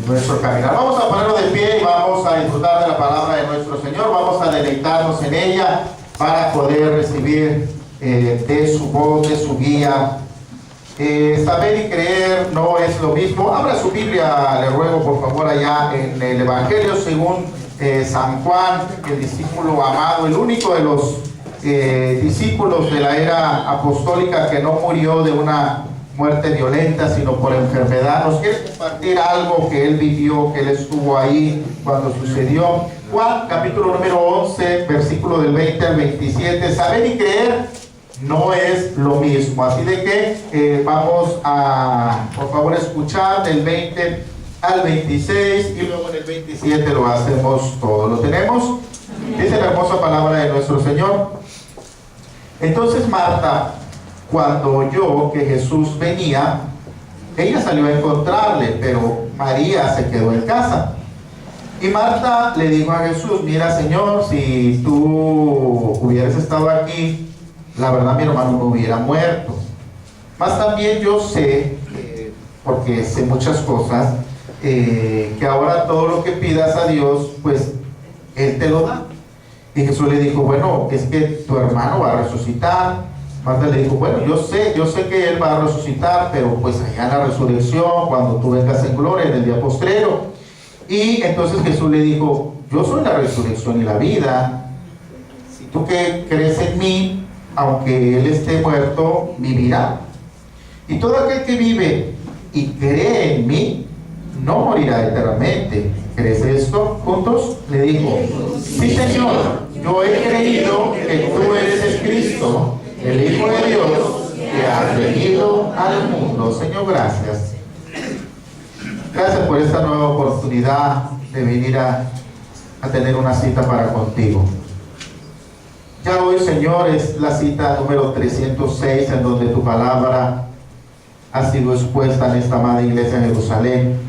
nuestro caminar. Vamos a ponernos de pie y vamos a disfrutar de la palabra de nuestro Señor. Vamos a deleitarnos en ella para poder recibir de su voz, de su guía. Saber y creer no es lo mismo. Abra su Biblia, le ruego por favor, allá en el Evangelio según San Juan, el discípulo amado, el único de los discípulos de la era apostólica que no murió de una muerte violenta, sino por enfermedad. Nos quiere compartir algo que él vivió, que él estuvo ahí cuando sucedió. Juan, capítulo número 11, versículo del 20 al 27. Saber y creer no es lo mismo. Así de que vamos a, por favor, escuchar del 20 al 26 y luego en el 27 lo hacemos todo. ¿Lo tenemos? Dice la hermosa palabra de nuestro Señor. Entonces Marta, cuando oyó que Jesús venía, ella salió a encontrarle, pero María se quedó en casa. Y Marta le dijo a Jesús: mira, Señor, si tú hubieras estado aquí, la verdad mi hermano no hubiera muerto. Más también yo sé, porque sé muchas cosas, que ahora todo lo que pidas a Dios, pues Él te lo da. Y Jesús le dijo: bueno, es que tu hermano va a resucitar. Marta le dijo: bueno, yo sé que Él va a resucitar, pero pues allá en la resurrección, cuando tú vengas en gloria, en el día postrero. Y entonces Jesús le dijo: yo soy la resurrección y la vida. Si tú que crees en mí, aunque Él esté muerto, vivirá. Y todo aquel que vive y cree en mí, no morirá eternamente. ¿Crees esto? Juntos le dijo: sí, Señor, yo he creído que tú eres el Cristo, el Hijo de Dios, que has venido al mundo. Señor, gracias. Gracias por esta nueva oportunidad de venir a tener una cita para contigo. Ya hoy, Señor, es la cita número 306 en donde tu palabra ha sido expuesta en esta amada iglesia de Jerusalén.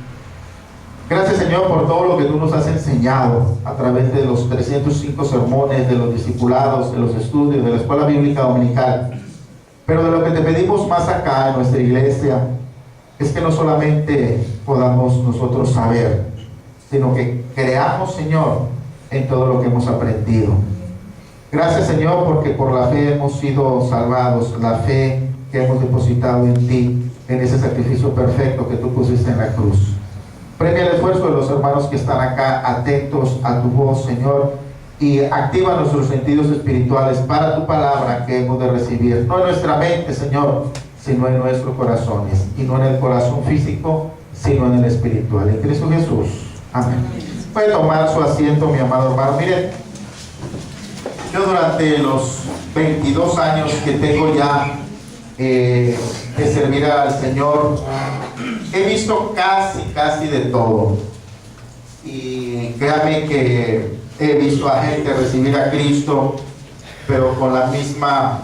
Gracias, Señor, por todo lo que tú nos has enseñado a través de los 305 sermones, de los discipulados, de los estudios, de la escuela bíblica dominical. Pero de lo que te pedimos más acá en nuestra iglesia es que no solamente podamos nosotros saber, sino que creamos, Señor, en todo lo que hemos aprendido. Gracias, Señor, porque por la fe hemos sido salvados, la fe que hemos depositado en ti, en ese sacrificio perfecto que tú pusiste en la cruz. Premia el esfuerzo de los hermanos que están acá, atentos a tu voz, Señor, y activa nuestros sentidos espirituales para tu palabra que hemos de recibir, no en nuestra mente, Señor, sino en nuestros corazones, y no en el corazón físico, sino en el espiritual. En Cristo Jesús. Amén. Puede tomar su asiento, mi amado hermano. Miren, yo durante los 22 años que tengo ya de servir al Señor, he visto casi de todo. Y créanme que he visto a gente recibir a Cristo, pero con la misma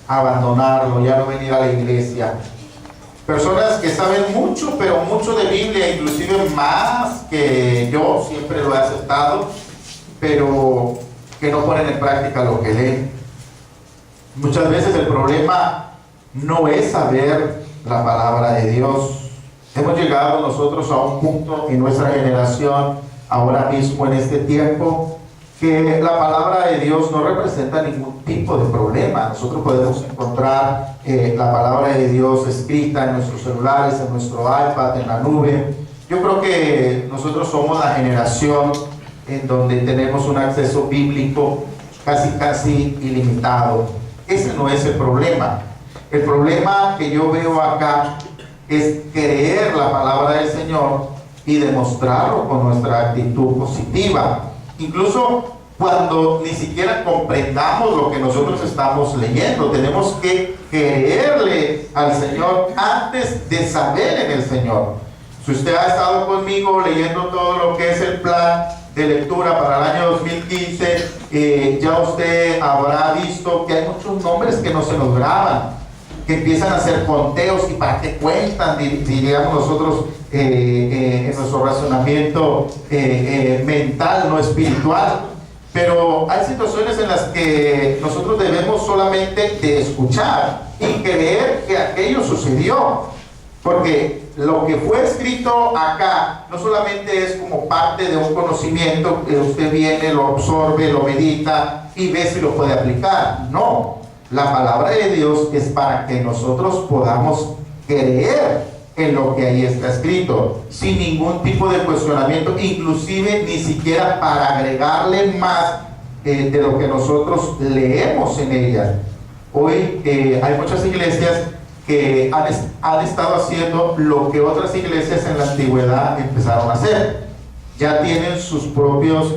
abandonarlo, ya no venir a la iglesia. Personas que saben mucho, pero mucho de Biblia, inclusive más que yo, siempre lo he aceptado, pero que no ponen en práctica lo que leen. Muchas veces el problema no es saber la palabra de Dios. Hemos llegado nosotros a un punto en nuestra generación, ahora mismo en este tiempo, que la palabra de Dios no representa ningún tipo de problema. Nosotros podemos encontrar la palabra de Dios escrita en nuestros celulares, en nuestro iPad, en la nube. Yo creo que nosotros somos la generación en donde tenemos un acceso bíblico casi ilimitado. Ese no es el problema. El problema que yo veo acá es creer la palabra del Señor y demostrarlo con nuestra actitud positiva. Incluso cuando ni siquiera comprendamos lo que nosotros estamos leyendo, tenemos que creerle al Señor antes de saber en el Señor. Si usted ha estado conmigo leyendo todo lo que es el plan de lectura para el año 2015, ya usted habrá visto que hay muchos nombres que no se nos graban, que empiezan a hacer conteos y para qué cuentan, diríamos nosotros en nuestro razonamiento mental, no espiritual. Pero hay situaciones en las que nosotros debemos solamente de escuchar y creer que aquello sucedió, porque lo que fue escrito acá no solamente es como parte de un conocimiento que usted viene, lo absorbe, lo medita y ve si lo puede aplicar. No, la palabra de Dios es para que nosotros podamos creer en lo que ahí está escrito, sin ningún tipo de cuestionamiento, inclusive ni siquiera para agregarle más de lo que nosotros leemos en ella. Hoy hay muchas iglesias que han estado haciendo lo que otras iglesias en la antigüedad empezaron a hacer. Ya tienen sus propios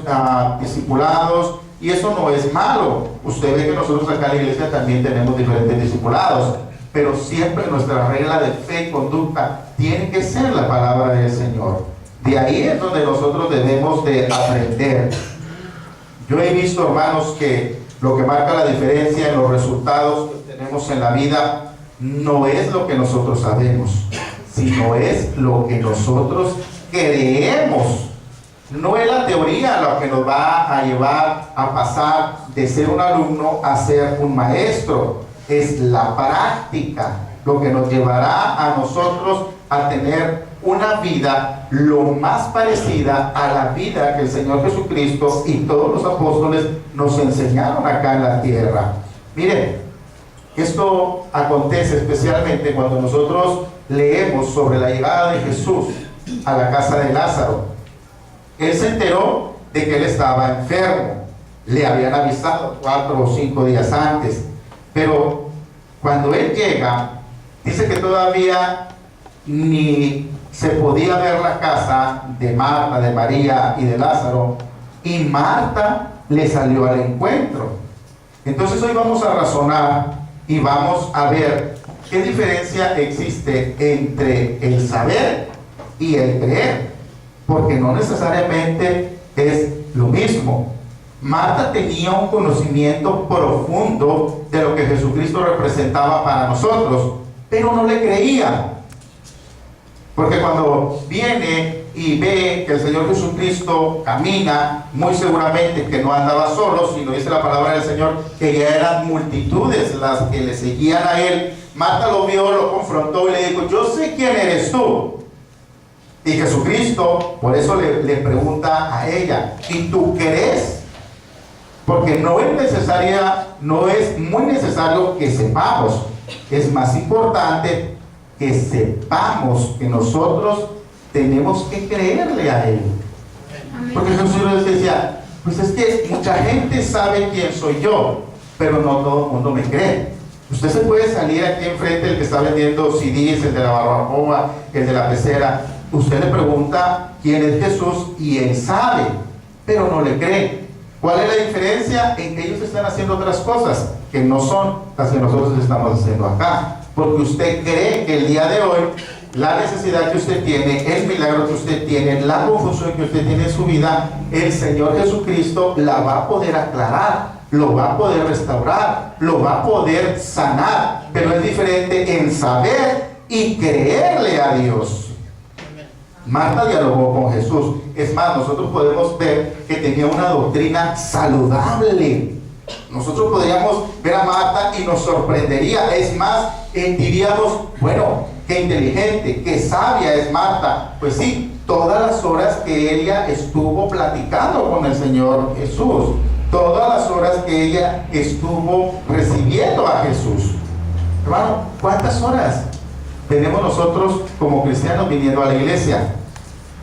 discipulados, y eso no es malo. Usted ve que nosotros acá en la iglesia también tenemos diferentes discipulados, pero siempre nuestra regla de fe y conducta tiene que ser la palabra del Señor. De ahí es donde nosotros debemos de aprender. Yo he visto, hermanos, que lo que marca la diferencia en los resultados que tenemos en la vida no es lo que nosotros sabemos, sino es lo que nosotros creemos. No es la teoría lo que nos va a llevar a pasar de ser un alumno a ser un maestro. Es la práctica lo que nos llevará a nosotros a tener una vida lo más parecida a la vida que el Señor Jesucristo y todos los apóstoles nos enseñaron acá en la tierra. Miren, esto acontece especialmente cuando nosotros leemos sobre la llegada de Jesús a la casa de Lázaro. Él se enteró de que él estaba enfermo. Le habían avisado 4 o 5 días antes. Pero cuando él llega, dice que todavía ni se podía ver la casa de Marta, de María y de Lázaro. Y Marta le salió al encuentro. Entonces hoy vamos a razonar y vamos a ver qué diferencia existe entre el saber y el creer, porque no necesariamente es lo mismo. Marta tenía un conocimiento profundo de lo que Jesucristo representaba para nosotros, pero no le creía, porque cuando viene y ve que el Señor Jesucristo camina, muy seguramente que no andaba solo, sino dice la palabra del Señor que ya eran multitudes las que le seguían a él. Marta lo vio, lo confrontó y le dijo: yo sé quién eres tú. Y Jesucristo por eso le pregunta a ella: ¿y tú crees? Porque no es muy necesario que sepamos. Es más importante que sepamos que nosotros tenemos que creerle a Él. Porque Jesús les decía: pues es que mucha gente sabe quién soy yo, pero no todo el mundo me cree. Usted se puede salir aquí enfrente, el que está vendiendo CDs, el de la barbacoa, el de la pecera. Usted le pregunta quién es Jesús y él sabe, pero no le cree. ¿Cuál es la diferencia? En que ellos están haciendo otras cosas que no son las que nosotros estamos haciendo acá. Porque usted cree que el día de hoy la necesidad que usted tiene, el milagro que usted tiene, la confusión que usted tiene en su vida, el Señor Jesucristo la va a poder aclarar, lo va a poder restaurar, lo va a poder sanar. Pero es diferente en saber y creerle a Dios. Marta dialogó con Jesús. Es más, nosotros podemos ver que tenía una doctrina saludable. Nosotros podríamos ver a Marta y nos sorprendería. Es más, diríamos: bueno, qué inteligente, qué sabia es Marta. Pues sí, todas las horas que ella estuvo platicando con el Señor Jesús, todas las horas que ella estuvo recibiendo a Jesús. Hermano, ¿cuántas horas tenemos nosotros como cristianos viniendo a la iglesia?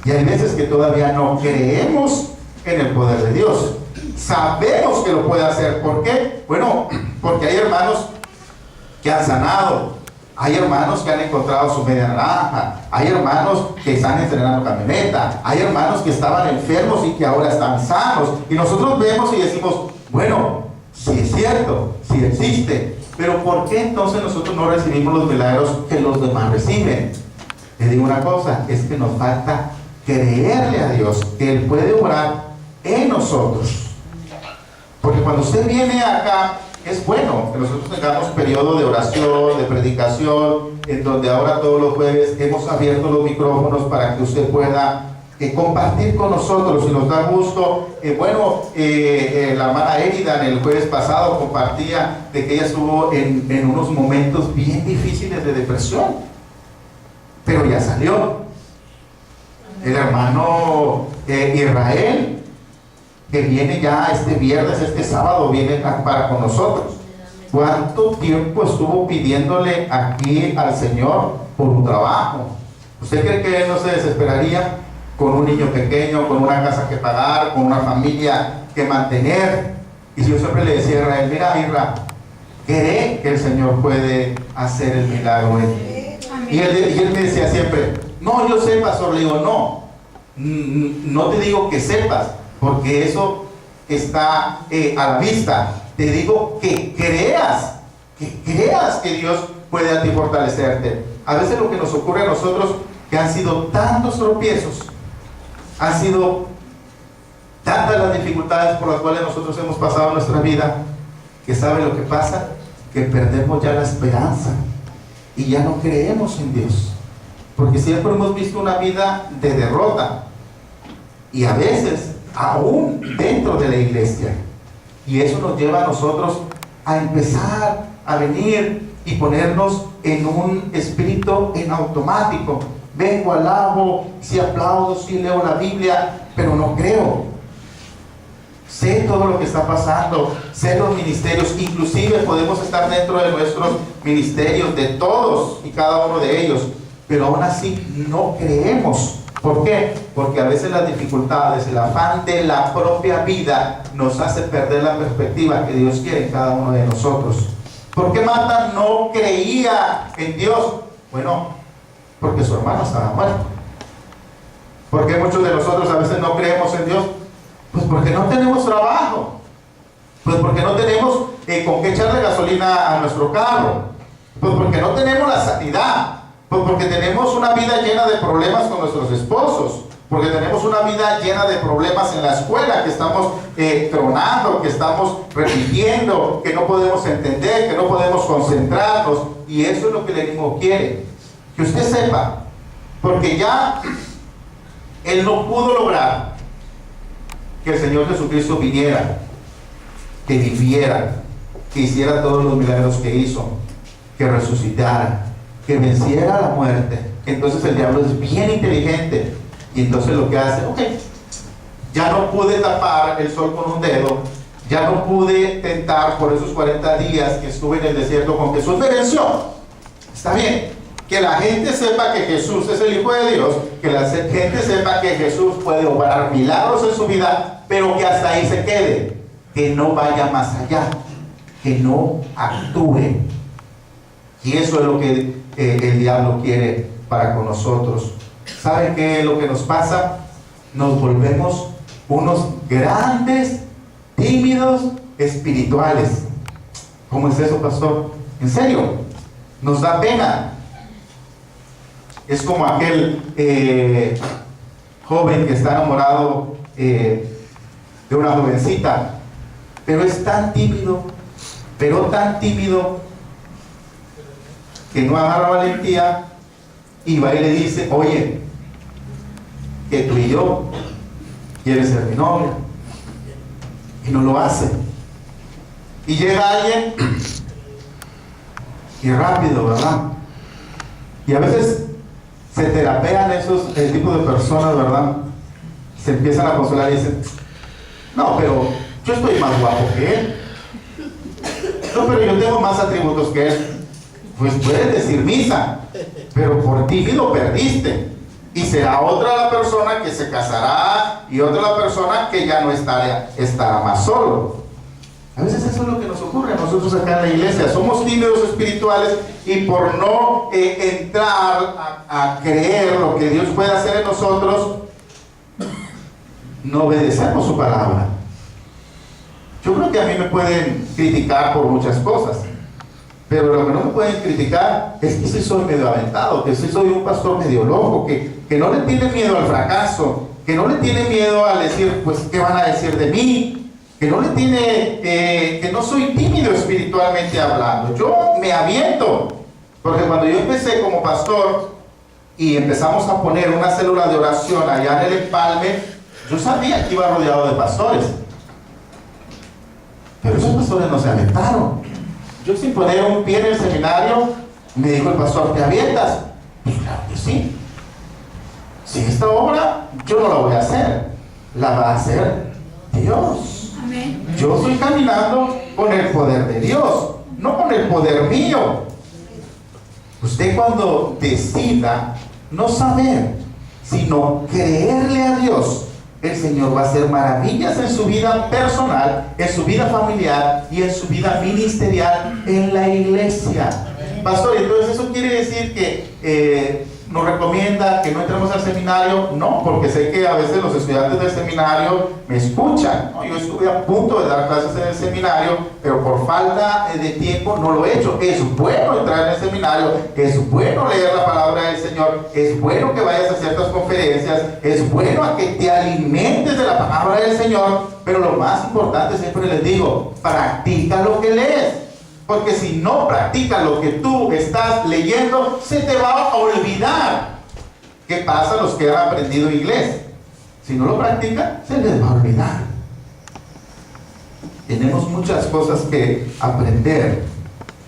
Y hay veces que todavía no creemos en el poder de Dios. Sabemos que lo puede hacer. ¿Por qué? Bueno, porque hay hermanos que han sanado, hay hermanos que han encontrado su media naranja, hay hermanos que están estrenando camioneta, hay hermanos que estaban enfermos y que ahora están sanos. Y nosotros vemos y decimos: bueno, sí es cierto, sí existe. Pero ¿por qué entonces nosotros no recibimos los milagros que los demás reciben? Le digo una cosa: es que nos falta creerle a Dios que Él puede obrar en nosotros. Porque cuando usted viene acá, es bueno que nosotros tengamos periodo de oración, de predicación, en donde ahora todos los jueves hemos abierto los micrófonos para que usted pueda compartir con nosotros. Y nos da gusto. La hermana Érida en el jueves pasado compartía de que ella estuvo en unos momentos bien difíciles de depresión. pero ya salió. El hermano Israel, que viene ya este viernes, este sábado, viene para con nosotros. ¿Cuánto tiempo estuvo pidiéndole aquí al Señor por un trabajo? ¿Usted cree que él no se desesperaría con un niño pequeño, con una casa que pagar, con una familia que mantener? Y yo siempre le decía a Israel, mira, Israel, cree que el Señor puede hacer el milagro en ti. Y él me decía siempre, no, yo sé, pastor. Le digo, no te digo que sepas, porque eso está a la vista. Te digo que creas que Dios puede a ti fortalecerte. A veces lo que nos ocurre a nosotros, que han sido tantos tropiezos, han sido tantas las dificultades por las cuales nosotros hemos pasado en nuestra vida, que ¿sabe lo que pasa? Que perdemos ya la esperanza y ya no creemos en Dios, porque siempre hemos visto una vida de derrota, y a veces aún dentro de la iglesia, y eso nos lleva a nosotros a empezar a venir y ponernos en un espíritu en automático. Vengo, alabo, sí aplaudo, sí leo la Biblia, pero no creo. Sé todo lo que está pasando, sé los ministerios, inclusive podemos estar dentro de nuestros ministerios, de todos y cada uno de ellos, pero aún así no creemos. ¿Por qué? Porque a veces las dificultades, el afán de la propia vida nos hace perder la perspectiva que Dios quiere en cada uno de nosotros. ¿Por qué Marta no creía en Dios? Bueno, porque su hermano estaba muerto. ¿Por qué muchos de nosotros a veces no creemos en Dios? Pues porque no tenemos trabajo, pues porque no tenemos con qué echarle gasolina a nuestro carro, pues porque no tenemos la sanidad, pues porque tenemos una vida llena de problemas con nuestros esposos, porque tenemos una vida llena de problemas en la escuela, que estamos tronando, que estamos repitiendo, que no podemos entender, que no podemos concentrarnos. Y eso es lo que el enemigo quiere, que usted sepa, porque ya él no pudo lograr que el Señor Jesucristo viniera, que viviera, que hiciera todos los milagros que hizo, que resucitara, que venciera la muerte. Entonces el diablo es bien inteligente, y entonces lo que hace, ok, ya no pude tapar el sol con un dedo, ya no pude tentar por esos 40 días que estuve en el desierto con Jesús, me venció. Está bien, que la gente sepa que Jesús es el Hijo de Dios, que la gente sepa que Jesús puede obrar milagros en su vida, pero que hasta ahí se quede, que no vaya más allá, que no actúe. Y eso es lo que el diablo quiere para con nosotros. ¿Saben qué es lo que nos pasa? Nos volvemos unos grandes, tímidos espirituales. ¿Cómo es eso, pastor? ¿En serio? Nos da pena. Es como aquel joven que está enamorado de una jovencita, pero es tan tímido, que no agarra valentía y va y le dice, oye, que tú y yo quieres ser mi novia, y no lo hace. Y llega alguien y rápido, ¿verdad? Y a veces se terapean esos tipos de personas, ¿verdad? Se empiezan a consolar y dicen, no, pero yo estoy más guapo que él, no, pero yo tengo más atributos que él. Pues puedes decir misa, pero por tímido perdiste, y será otra la persona que se casará, y otra la persona que ya no estará más solo. A veces eso es lo que nos ocurre a nosotros acá en la iglesia. Somos tímidos espirituales, y por no entrar a creer lo que Dios puede hacer en nosotros, no obedecemos su palabra. Yo creo que a mí me pueden criticar por muchas cosas, pero lo que no me pueden criticar es que sí soy medio aventado, que sí soy un pastor medio loco, que no le tiene miedo al fracaso, que no le tiene miedo al decir, pues, ¿qué van a decir de mí? Que no le tiene, que no soy tímido espiritualmente hablando. Yo me aviento, porque cuando yo empecé como pastor y empezamos a poner una célula de oración allá en el Empalme, yo sabía que iba rodeado de pastores, pero esos pastores no se aventaron. Yo, sin poner un pie en el seminario, me dijo el pastor, ¿te avientas? Pues claro que sí. Si esta obra yo no la voy a hacer, la va a hacer Dios. Amén. Yo estoy caminando con el poder de Dios, no con el poder mío. Usted cuando decida no saber, sino creerle a Dios, el Señor va a hacer maravillas en su vida personal, en su vida familiar y en su vida ministerial en la iglesia. Pastor, entonces eso quiere decir que nos recomienda que no entremos al seminario. No, porque sé que a veces los estudiantes del seminario me escuchan, ¿no? Yo estuve a punto de dar clases en el seminario, pero por falta de tiempo no lo he hecho. Es bueno entrar en el seminario, es bueno leer la palabra del Señor, es bueno que vayas a ciertas conferencias, es bueno a que te alimentes de la palabra del Señor, pero lo más importante, siempre les digo, practica lo que lees. Porque si no practicas lo que tú estás leyendo, se te va a olvidar. ¿Qué pasa a los que han aprendido inglés? Si no lo practican, se les va a olvidar. Tenemos muchas cosas que aprender.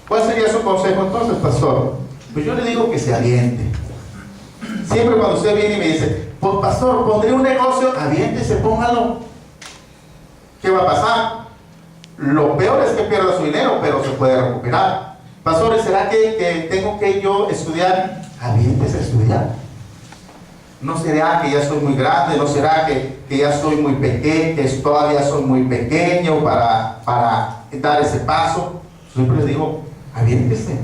¿Cuál sería su consejo entonces, pastor? Pues yo le digo que se aviente. Siempre cuando usted viene y me dice, pues pastor, pondré un negocio, aviéntese, póngalo. ¿Qué va a pasar? Lo peor es que pierda su dinero, pero se puede recuperar. Pastores, ¿será que tengo que yo estudiar? Aviéntese a estudiar. ¿No será que ya soy muy grande? ¿No será que ya soy muy pequeño, que todavía soy muy pequeño para dar ese paso? Siempre les digo, aviéntese.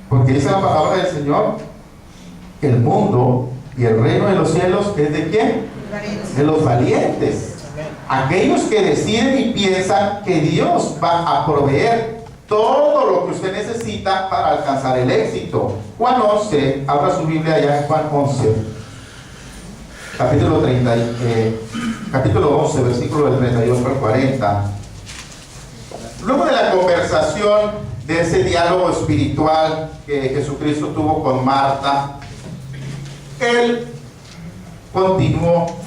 Porque dice la palabra del Señor, que el mundo y el reino de los cielos es ¿de quién? De los valientes. Aquellos que deciden y piensan que Dios va a proveer todo lo que usted necesita para alcanzar el éxito. Juan 11, abra su Biblia allá en Juan 11, capítulo 11, versículo del 38 al 40. Luego de la conversación, de ese diálogo espiritual que Jesucristo tuvo con Marta, Él continuó.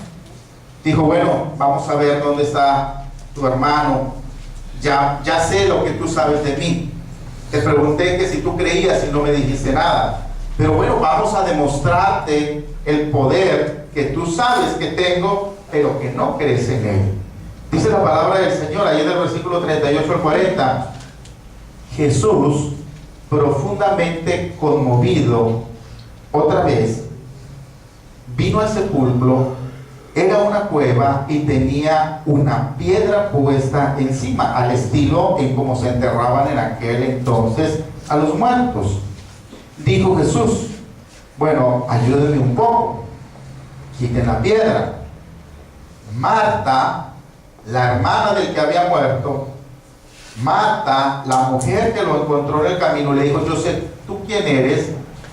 Dijo, bueno, vamos a ver dónde está tu hermano. Ya sé lo que tú sabes de mí. Te pregunté que si tú creías y no me dijiste nada. Pero bueno, vamos a demostrarte el poder que tú sabes que tengo, pero que no crees en él. Dice la palabra del Señor, ahí en el versículo 38 al 40. Jesús, profundamente conmovido, otra vez, vino al sepulcro. Era una cueva y tenía una piedra puesta encima, al estilo en cómo se enterraban en aquel entonces a los muertos. Dijo Jesús, bueno, ayúdenme un poco, quiten la piedra. Marta, la hermana del que había muerto, Marta, la mujer que lo encontró en el camino, le dijo, yo sé tú quién eres,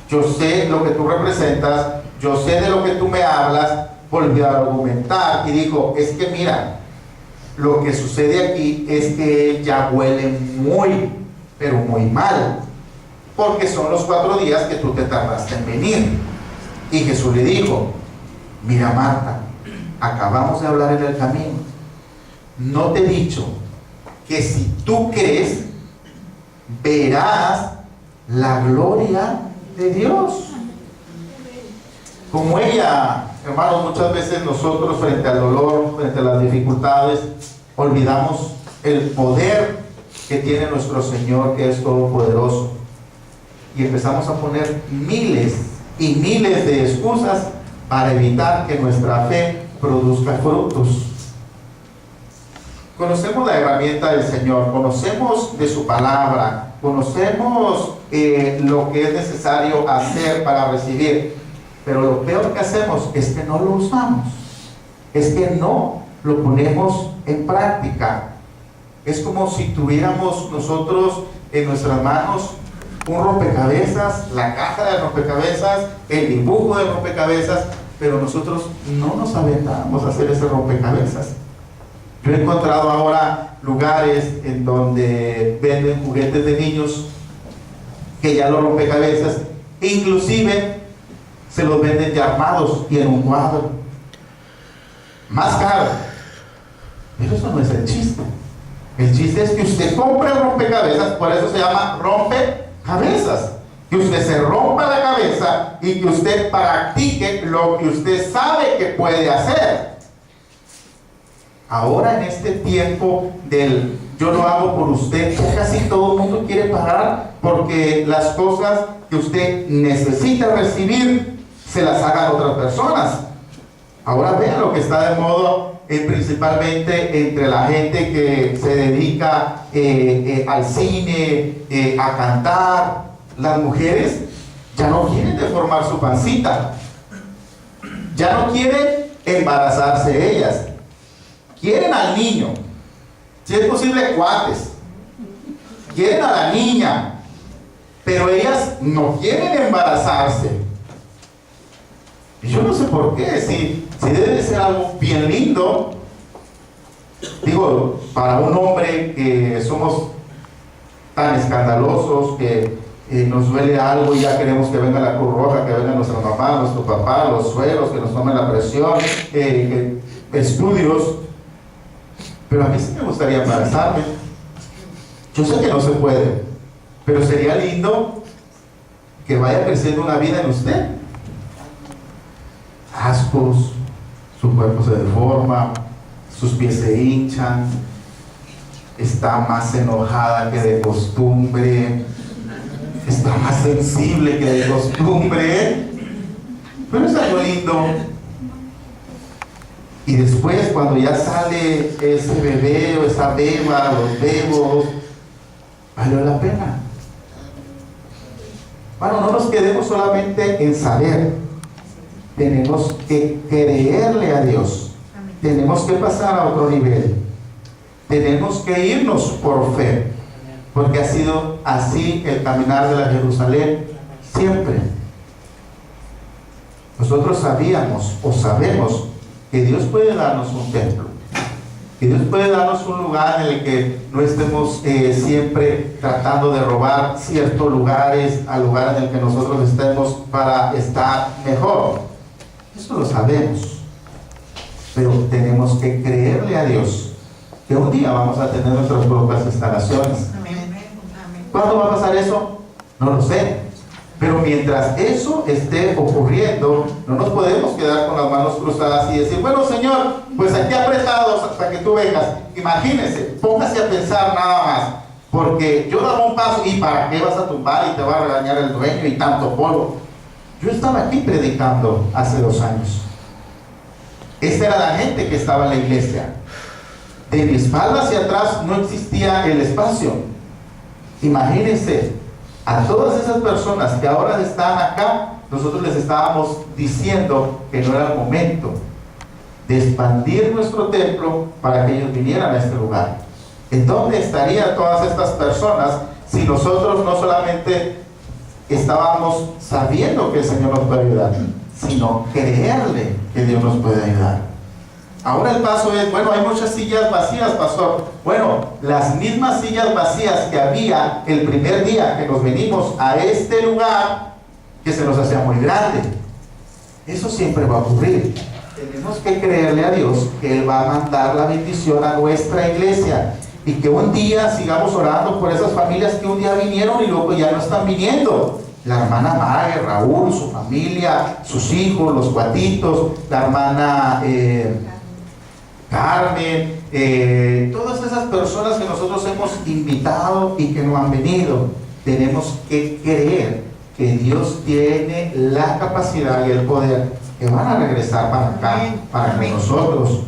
yo sé lo que tú representas, yo sé de lo que tú me hablas. Volvió a argumentar y dijo, es que mira, lo que sucede aquí es que él ya huele muy, pero muy mal, porque son los 4 días que tú te tardaste en venir. Y Jesús le dijo, mira Marta, acabamos de hablar en el camino, no te he dicho que si tú crees, verás la gloria de Dios. Como ella, hermanos, muchas veces nosotros frente al dolor, frente a las dificultades, olvidamos el poder que tiene nuestro Señor, que es todopoderoso, y empezamos a poner miles y miles de excusas para evitar que nuestra fe produzca frutos. Conocemos la herramienta del Señor, conocemos de su palabra, conocemos lo que es necesario hacer para recibir. Pero lo peor que hacemos es que no lo usamos, es que no lo ponemos en práctica. Es como si tuviéramos nosotros en nuestras manos un rompecabezas, la caja de rompecabezas, el dibujo de rompecabezas, pero nosotros no nos aventamos a hacer ese rompecabezas. Yo he encontrado ahora lugares en donde venden juguetes de niños que ya los rompecabezas, inclusive se los venden ya armados y en un cuadro más caro. Pero eso no es el chiste. El chiste es que usted compre el rompecabezas, por eso se llama rompecabezas. que usted se rompa la cabeza y que usted practique lo que usted sabe que puede hacer. Ahora en este tiempo del yo lo hago por usted, casi todo el mundo quiere pagar porque las cosas que usted necesita recibir se las hagan otras personas. Ahora vean lo que está de moda, principalmente entre la gente que se dedica al cine, a cantar. Las mujeres ya no quieren deformar su pancita, ya no quieren embarazarse ellas, quieren al niño, si es posible cuates, quieren a la niña, pero ellas no quieren embarazarse. Y yo no sé por qué, si debe ser algo bien lindo, digo, para un hombre que somos tan escandalosos que nos duele algo y ya queremos que venga la Cruz Roja, que venga nuestra mamá, nuestro papá, los suegros, que nos tomen la presión, estudios. Pero a mí sí me gustaría embarazarme. Yo sé que no se puede, pero sería lindo que vaya creciendo una vida en usted. Ascos, su cuerpo se deforma, sus pies se hinchan, está más enojada que de costumbre, está más sensible que de costumbre, pero es algo lindo. Y después, cuando ya sale ese bebé o esa beba, los bebos, valió la pena. Bueno, no nos quedemos solamente en saber, tenemos que creerle a Dios, tenemos que pasar a otro nivel, tenemos que irnos por fe, porque ha sido así el caminar de la Jerusalén siempre. Nosotros sabíamos o sabemos que Dios puede darnos un templo, que Dios puede darnos un lugar en el que no estemos siempre tratando de robar ciertos lugares al lugar en el que nosotros estemos para estar mejor. Eso lo sabemos, pero tenemos que creerle a Dios que un día vamos a tener nuestras propias instalaciones. ¿Cuándo va a pasar eso? No lo sé. Pero mientras eso esté ocurriendo, no nos podemos quedar con las manos cruzadas y decir, bueno, Señor, pues aquí apretados hasta que tú vengas. Imagínese, póngase a pensar nada más, porque yo daba un paso y ¿para qué vas a tumbar y te va a regañar el dueño y tanto polvo? Yo estaba aquí predicando hace 2 años. Esta era la gente que estaba en la iglesia. De mi espalda hacia atrás no existía el espacio. Imagínense, a todas esas personas que ahora están acá, nosotros les estábamos diciendo que no era el momento de expandir nuestro templo para que ellos vinieran a este lugar. ¿En dónde estarían todas estas personas si nosotros no solamente estábamos sabiendo que el Señor nos puede ayudar, sino creerle que Dios nos puede ayudar? Ahora el paso es, bueno, hay muchas sillas vacías, pastor. Bueno, las mismas sillas vacías que había el primer día que nos venimos a este lugar, que se nos hacía muy grande. Eso siempre va a ocurrir. Tenemos que creerle a Dios que Él va a mandar la bendición a nuestra iglesia y que un día sigamos orando por esas familias que un día vinieron y luego ya no están viniendo. La hermana Maya, Raúl, su familia, sus hijos, los cuatitos, la hermana Carmen, todas esas personas que nosotros hemos invitado y que no han venido. Tenemos que creer que Dios tiene la capacidad y el poder que van a regresar para acá, para que nosotros,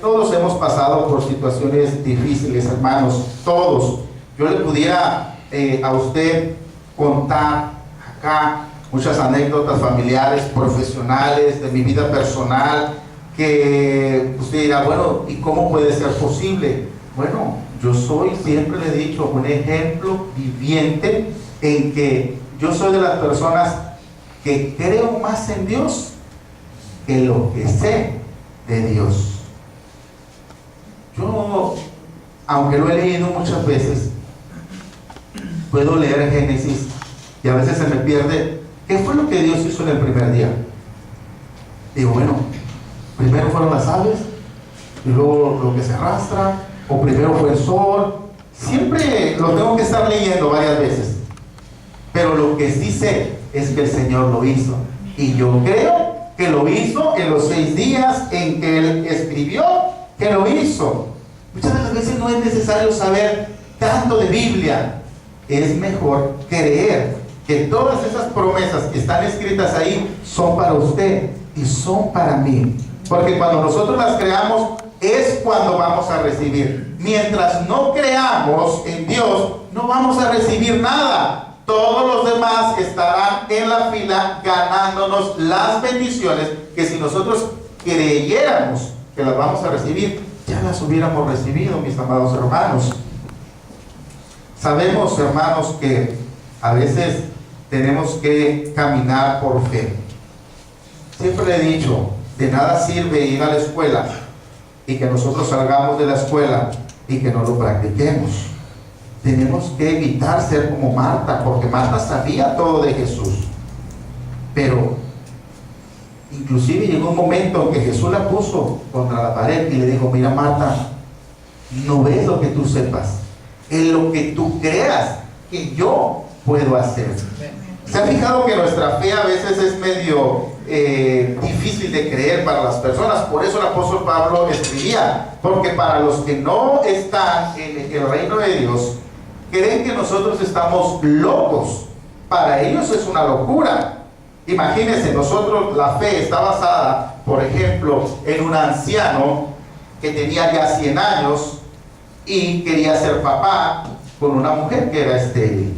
todos hemos pasado por situaciones difíciles, hermanos, todos. Yo le pudiera a usted contar acá muchas anécdotas familiares, profesionales, de mi vida personal, que usted dirá, bueno, ¿y cómo puede ser posible? Bueno, yo soy, siempre le he dicho, un ejemplo viviente en que yo soy de las personas que creo más en Dios que lo que sé de Dios. Yo, aunque lo he leído muchas veces, puedo leer Génesis y a veces se me pierde qué fue lo que Dios hizo en el primer día. Digo, bueno, primero fueron las aves y luego lo que se arrastra, o primero fue el sol. Siempre lo tengo que estar leyendo varias veces. pero lo que sí sé es que el Señor lo hizo. Y yo creo que lo hizo en los 6 días en que Él escribió que lo hizo. Muchas de las veces no es necesario saber tanto de Biblia. Es mejor creer que todas esas promesas que están escritas ahí son para usted y son para mí. Porque cuando nosotros las creamos es cuando vamos a recibir. Mientras no creamos en Dios, no vamos a recibir nada. Todos los demás estarán en la fila ganándonos las bendiciones que si nosotros creyéramos que las vamos a recibir, ya las hubiéramos recibido, mis amados hermanos. Sabemos, hermanos, que a veces tenemos que caminar por fe. Siempre le he dicho, de nada sirve ir a la escuela y que nosotros salgamos de la escuela y que no lo practiquemos. Tenemos que evitar ser como Marta, porque Marta sabía todo de Jesús, pero inclusive llegó un momento en que Jesús la puso contra la pared y le dijo: mira, Marta, no ves lo que tú sepas, en lo que tú creas que yo puedo hacer. ¿Se ha fijado que nuestra fe a veces es medio difícil de creer para las personas? Por eso el apóstol Pablo escribía, porque para los que no están en el reino de Dios, creen que nosotros estamos locos. Para ellos es una locura. Imagínense, nosotros, la fe está basada, por ejemplo, en un anciano que tenía ya 100 años y quería ser papá con una mujer que era estéril.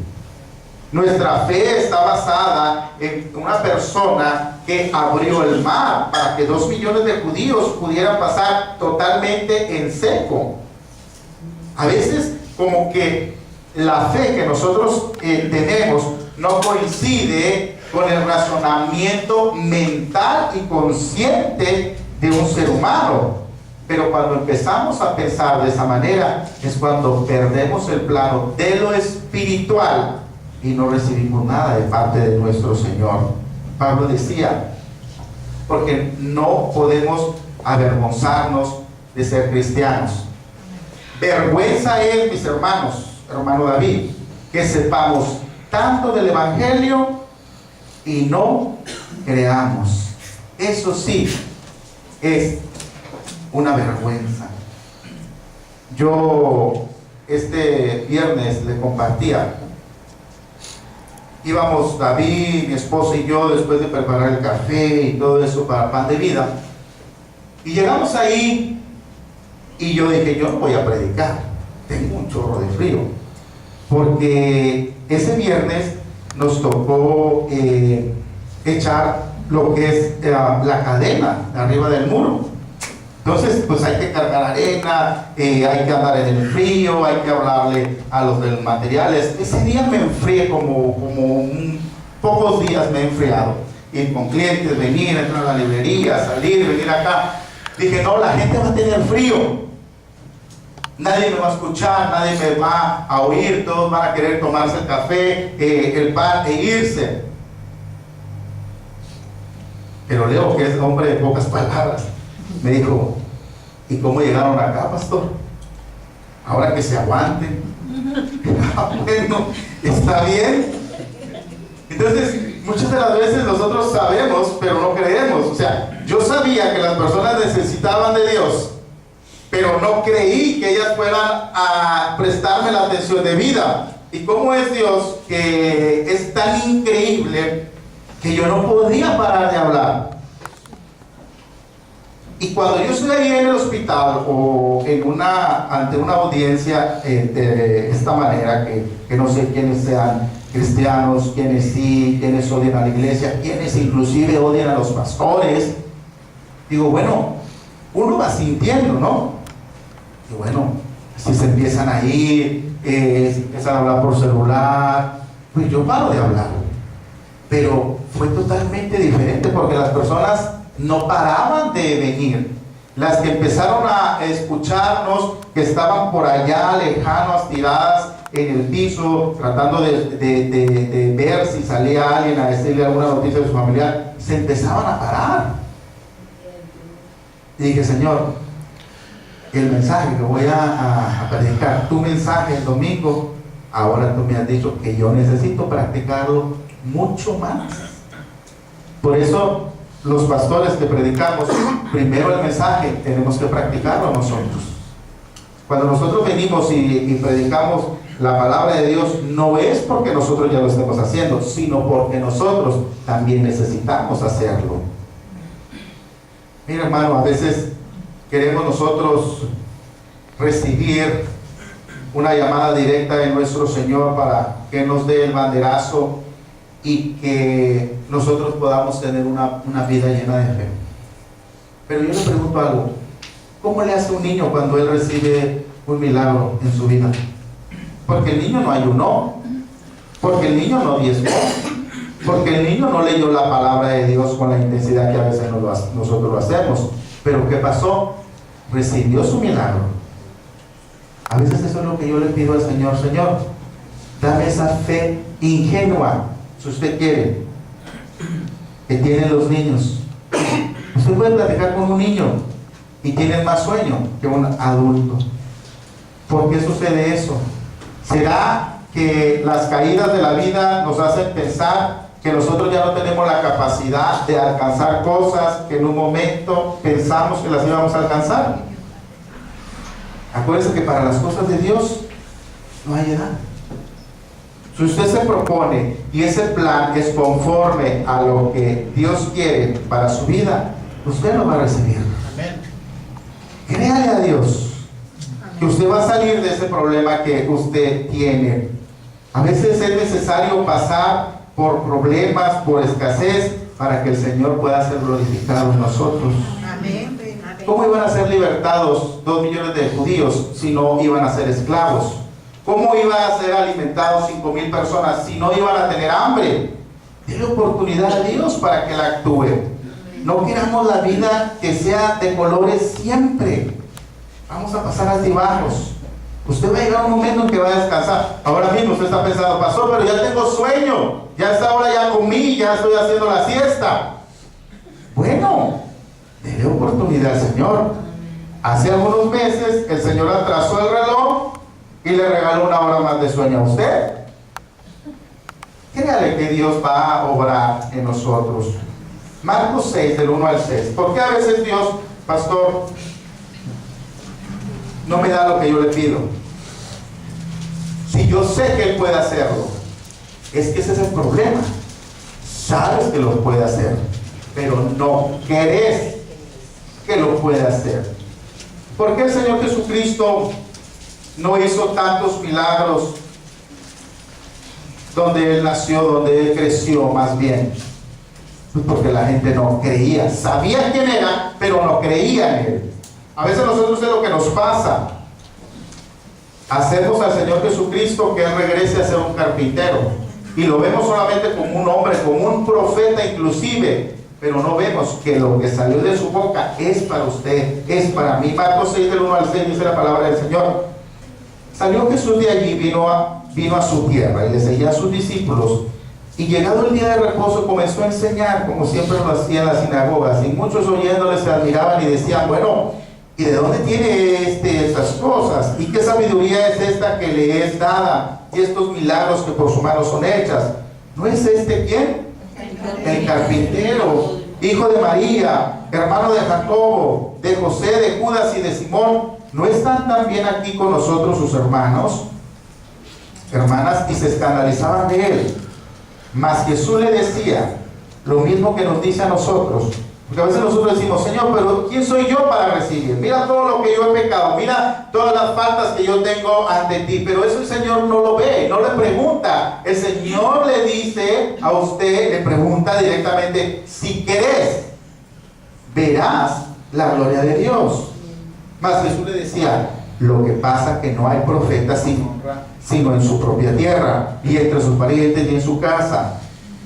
Nuestra fe está basada en una persona que abrió el mar para que 2 millones de judíos pudieran pasar totalmente en seco. A veces como que la fe que nosotros tenemos no coincide con el razonamiento mental y consciente de un ser humano. Pero cuando empezamos a pensar de esa manera es cuando perdemos el plano de lo espiritual y no recibimos nada de parte de nuestro Señor. Pablo decía, porque no podemos avergonzarnos de ser cristianos. Vergüenza es, mis hermanos, hermano David, que sepamos tanto del Evangelio y no creamos. Eso sí es una vergüenza. Yo este viernes le compartía, íbamos David, mi esposa y yo, después de preparar el café y todo eso para Pan de Vida, y llegamos ahí y yo dije: yo no voy a predicar, tengo un chorro de frío, porque ese viernes nos tocó echar lo que es la cadena arriba del muro. Entonces, pues hay que cargar arena, hay que andar en el frío, hay que hablarle a los de los materiales. Ese día me enfrié pocos días me he enfriado. Ir con clientes, venir, entrar a la librería, salir, venir acá. Dije: no, la gente va a tener frío. Nadie me va a escuchar, nadie me va a oír, todos van a querer tomarse el café, el pan e irse. Pero Leo, que es hombre de pocas palabras, me dijo: ¿y cómo llegaron acá, pastor? Ahora que se aguanten. Bueno, está bien. Entonces, muchas de las veces nosotros sabemos, pero no creemos. O sea, yo sabía que las personas necesitaban de Dios, pero no creí que ellas fueran a prestarme la atención debida. ¿Y cómo es Dios, que es tan increíble que yo no podía parar de hablar? Y cuando yo estoy ahí en el hospital o ante una audiencia de esta manera, que no sé quiénes sean cristianos, quiénes sí, quiénes odian a la iglesia, quiénes inclusive odian a los pastores, digo, bueno, uno va sintiendo, ¿no? Y bueno, si se empiezan a ir, si empiezan a hablar por celular, pues yo paro de hablar. Pero fue totalmente diferente, porque las personas no paraban de venir. Las que empezaron a escucharnos, que estaban por allá lejanos, tiradas en el piso, tratando de ver si salía alguien a decirle alguna noticia de su familiar, se empezaban a parar. Y dije: Señor, el mensaje que voy a predicar, tu mensaje el domingo, ahora tú me has dicho que yo necesito practicarlo mucho más. Por eso los pastores que predicamos primero el mensaje tenemos que practicarlo nosotros. Cuando nosotros venimos y predicamos la palabra de Dios, no es porque nosotros ya lo estemos haciendo, sino porque nosotros también necesitamos hacerlo. Mira, hermano, a veces queremos nosotros recibir una llamada directa de nuestro Señor para que nos dé el banderazo y que nosotros podamos tener una vida llena de fe. Pero yo le pregunto algo: ¿cómo le hace un niño cuando él recibe un milagro en su vida? Porque el niño no ayunó, porque el niño no diezmó, porque el niño no leyó la palabra de Dios con la intensidad que a veces nosotros lo hacemos. Pero ¿qué pasó? Recibió su milagro. A veces eso es lo que yo le pido al Señor: Señor, dame esa fe ingenua, si usted quiere, que tienen los niños. Usted puede platicar con un niño y tiene más sueño que un adulto. ¿Por qué sucede eso? ¿Será que las caídas de la vida nos hacen pensar que nosotros ya no tenemos la capacidad de alcanzar cosas que en un momento pensamos que las íbamos a alcanzar? Acuérdense que para las cosas de Dios no hay edad. Si usted se propone y ese plan es conforme a lo que Dios quiere para su vida, usted lo va a recibir. Amén. Créale a Dios que usted va a salir de ese problema que usted tiene. A veces es necesario pasar por problemas, por escasez, para que el Señor pueda ser glorificado en nosotros. Amén. ¿Cómo iban a ser libertados 2 millones de judíos si no iban a ser esclavos? ¿Cómo iban a ser alimentados 5,000 personas si no iban a tener hambre? Dele oportunidad a Dios para que Él actúe. No queramos la vida que sea de colores siempre. Vamos a pasar altibajos. Usted va a llegar un momento en que va a descansar. Ahora mismo usted está pensando: pastor, pero ya tengo sueño, ya a esta hora ya comí, ya estoy haciendo la siesta. Bueno, dele oportunidad al Señor. Hace algunos meses el Señor atrasó el reloj y le regaló 1 hora más de sueño a usted. Créale que Dios va a obrar en nosotros. Marcos 6, del 1 al 6. ¿Por qué a veces Dios, pastor, no me da lo que yo le pido? Si yo sé que Él puede hacerlo. Es que ese es el problema. Sabes que lo puede hacer, pero no querés que lo pueda hacer. ¿Por qué el Señor Jesucristo no hizo tantos milagros donde Él nació, donde Él creció más bien? Pues porque la gente no creía. Sabía quién era, pero no creía en Él. A veces nosotros es lo que nos pasa. Hacemos al Señor Jesucristo que Él regrese a ser un carpintero y lo vemos solamente como un hombre, como un profeta inclusive, pero no vemos que lo que salió de su boca es para usted, es para mí. Marcos 6, del 1 al 6 dice la palabra del Señor: salió Jesús de allí, vino a su tierra y le seguía a sus discípulos, y llegado el día de reposo comenzó a enseñar como siempre lo hacía en las sinagogas, y muchos oyéndole se admiraban y decían: bueno, ¿y de dónde tiene estas cosas? ¿Y qué sabiduría es esta que le es dada? Y estos milagros que por su mano son hechas. ¿No es este quién? El carpintero, hijo de María, hermano de Jacobo, de José, de Judas y de Simón. ¿No están también aquí con nosotros sus hermanos? Hermanas, y se escandalizaban de él. Mas Jesús le decía lo mismo que nos dice a nosotros. Porque a veces nosotros decimos: Señor, pero ¿quién soy yo para recibir? Mira todo lo que yo he pecado, mira todas las faltas que yo tengo ante ti. Pero eso el Señor no lo ve, no le pregunta. El Señor le dice a usted, le pregunta directamente: si querés, verás la gloria de Dios. Mas Jesús le decía: lo que pasa es que no hay profeta sin honra, sino en su propia tierra, y entre sus parientes y en su casa.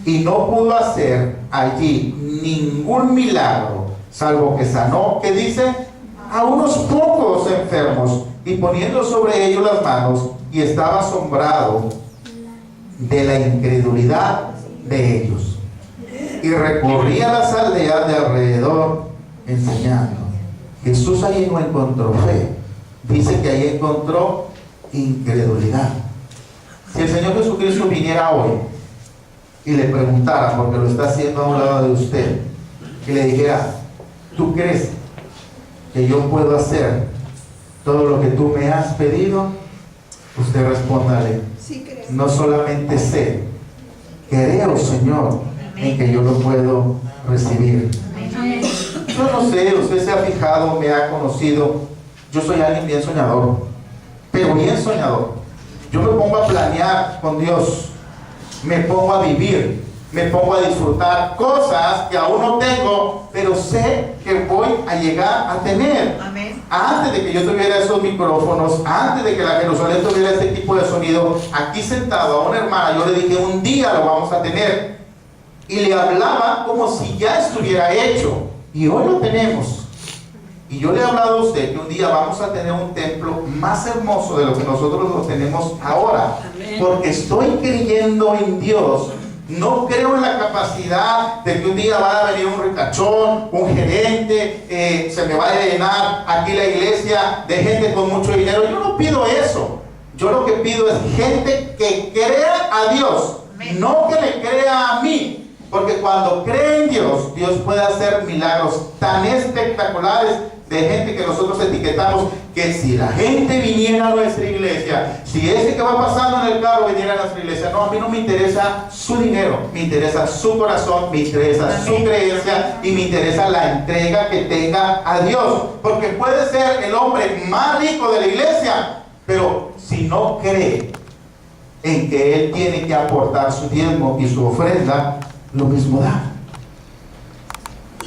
Y no pudo hacer allí ningún milagro, salvo que sanó, que dice, a unos pocos enfermos, y poniendo sobre ellos las manos, y estaba asombrado de la incredulidad de ellos. Y recorría las aldeas de alrededor enseñando. Jesús ahí no encontró fe, dice que ahí encontró incredulidad. Si el Señor Jesucristo viniera hoy y le preguntara, porque lo está haciendo a un lado de usted, y le dijera, ¿tú crees que yo puedo hacer todo lo que tú me has pedido? Usted respóndale, Sí, creo. no solamente sé, creo, Señor, en que yo lo puedo recibir. Yo no sé, usted se ha fijado, me ha conocido, yo soy alguien bien soñador, pero bien soñador. Yo me pongo a planear con Dios, me pongo a vivir, me pongo a disfrutar cosas que aún no tengo, pero sé que voy a llegar a tener. Amén. Antes de que yo tuviera esos micrófonos, antes de que la Jerusalén tuviera este tipo de sonido, aquí sentado a una hermana, yo le dije, un día lo vamos a tener. Y le hablaba como si ya estuviera hecho. Y hoy lo tenemos. Y yo le he hablado a usted que un día vamos a tener un templo más hermoso de lo que nosotros lo tenemos ahora. Amén. Porque estoy creyendo en Dios. No creo en la capacidad de que un día va a venir un ricachón, un gerente, se me vaya a llenar aquí la iglesia de gente con mucho dinero. Yo no pido eso. Yo lo que pido es gente que crea a Dios, no que le crea a mí. Porque cuando cree en Dios, Dios puede hacer milagros tan espectaculares de gente que nosotros etiquetamos, que si la gente viniera a nuestra iglesia, si ese que va pasando en el carro viniera a nuestra iglesia, no, a mí no me interesa su dinero, me interesa su corazón, me interesa su creencia y me interesa la entrega que tenga a Dios. Porque puede ser el hombre más rico de la iglesia, pero si no cree en que él tiene que aportar su diezmo y su ofrenda, lo mismo da.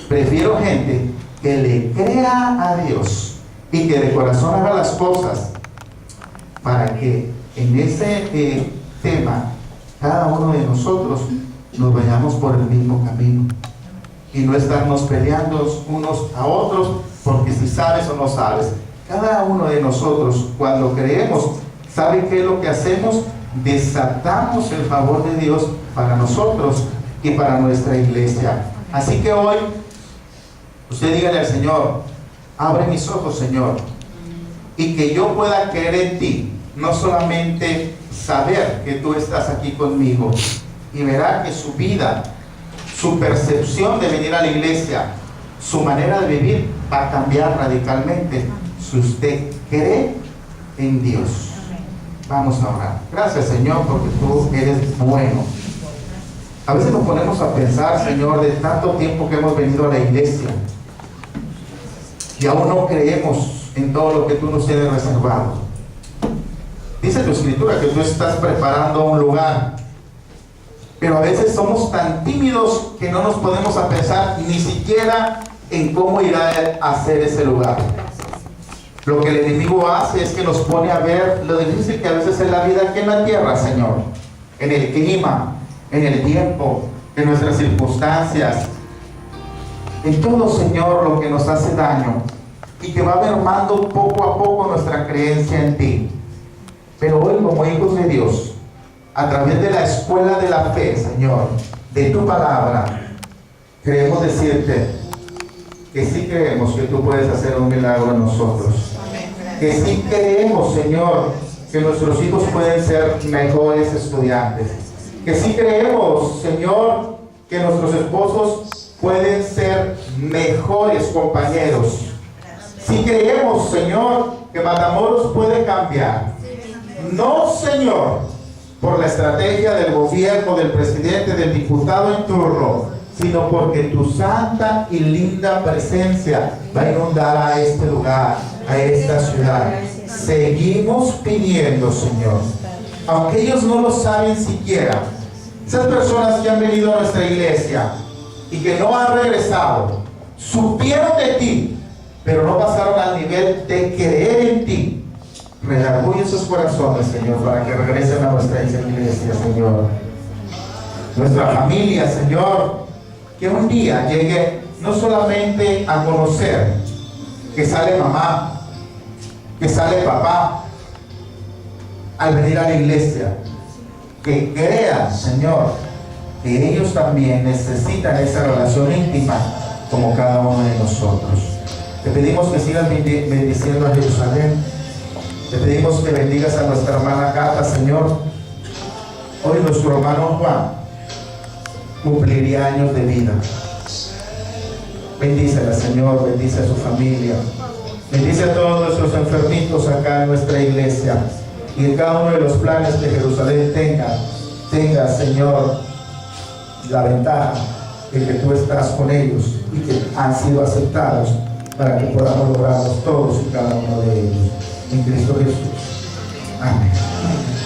Prefiero gente que le crea a Dios y que de corazón haga las cosas para que en ese tema cada uno de nosotros nos vayamos por el mismo camino y no estarnos peleando unos a otros porque si sabes o no sabes. Cada uno de nosotros, cuando creemos, ¿sabe qué es lo que hacemos? Desatamos el favor de Dios para nosotros y para nuestra iglesia. Así que hoy usted dígale al Señor, abre mis ojos, Señor, y que yo pueda creer en ti, no solamente saber que tú estás aquí conmigo, y verá que su vida, su percepción de venir a la iglesia, su manera de vivir va a cambiar radicalmente si usted cree en Dios. Vamos a orar. Gracias, Señor, porque tú eres bueno. A veces nos ponemos a pensar, Señor, de tanto tiempo que hemos venido a la iglesia y aún no creemos en todo lo que tú nos tienes reservado. Dice tu escritura que tú estás preparando un lugar, pero a veces somos tan tímidos que no nos podemos a pensar ni siquiera en cómo irá a hacer ese lugar. Lo que el enemigo hace es que nos pone a ver lo difícil que a veces es la vida aquí en la tierra, Señor, en el clima, en el tiempo, en nuestras circunstancias, en todo, Señor, lo que nos hace daño y que va mermando poco a poco nuestra creencia en ti. Pero hoy, como hijos de Dios, a través de la escuela de la fe, Señor, de tu palabra, queremos decirte que sí creemos que tú puedes hacer un milagro en nosotros. Que sí creemos, Señor, que nuestros hijos pueden ser mejores estudiantes. Que sí creemos, Señor, que nuestros esposos pueden ser mejores compañeros. Sí creemos, Señor, que Matamoros puede cambiar. No, Señor, por la estrategia del gobierno, del presidente, del diputado en turno, sino porque tu santa y linda presencia va a inundar a este lugar, a esta ciudad. Seguimos pidiendo, Señor, aunque ellos no lo saben siquiera, esas personas que han venido a nuestra iglesia y que no han regresado, supieron de ti, pero no pasaron al nivel de creer en ti. Redarguye sus corazones, Señor, para que regresen a nuestra iglesia, Señor. Nuestra familia, Señor, que un día llegue no solamente a conocer que sale mamá, que sale papá al venir a la iglesia, que crean, Señor, que ellos también necesitan esa relación íntima como cada uno de nosotros. Te pedimos que sigas bendiciendo a Jerusalén. Te pedimos que bendigas a nuestra hermana Cata, Señor, Hoy nuestro hermano Juan cumpliría años de vida. Bendícela, Señor, bendice a su familia. Bendice a todos nuestros enfermitos acá en nuestra iglesia. Y en cada uno de los planes que Jerusalén tenga, Señor, la ventaja de que tú estás con ellos y que han sido aceptados para que podamos lograrlos todos y cada uno de ellos. En Cristo Jesús. Amén.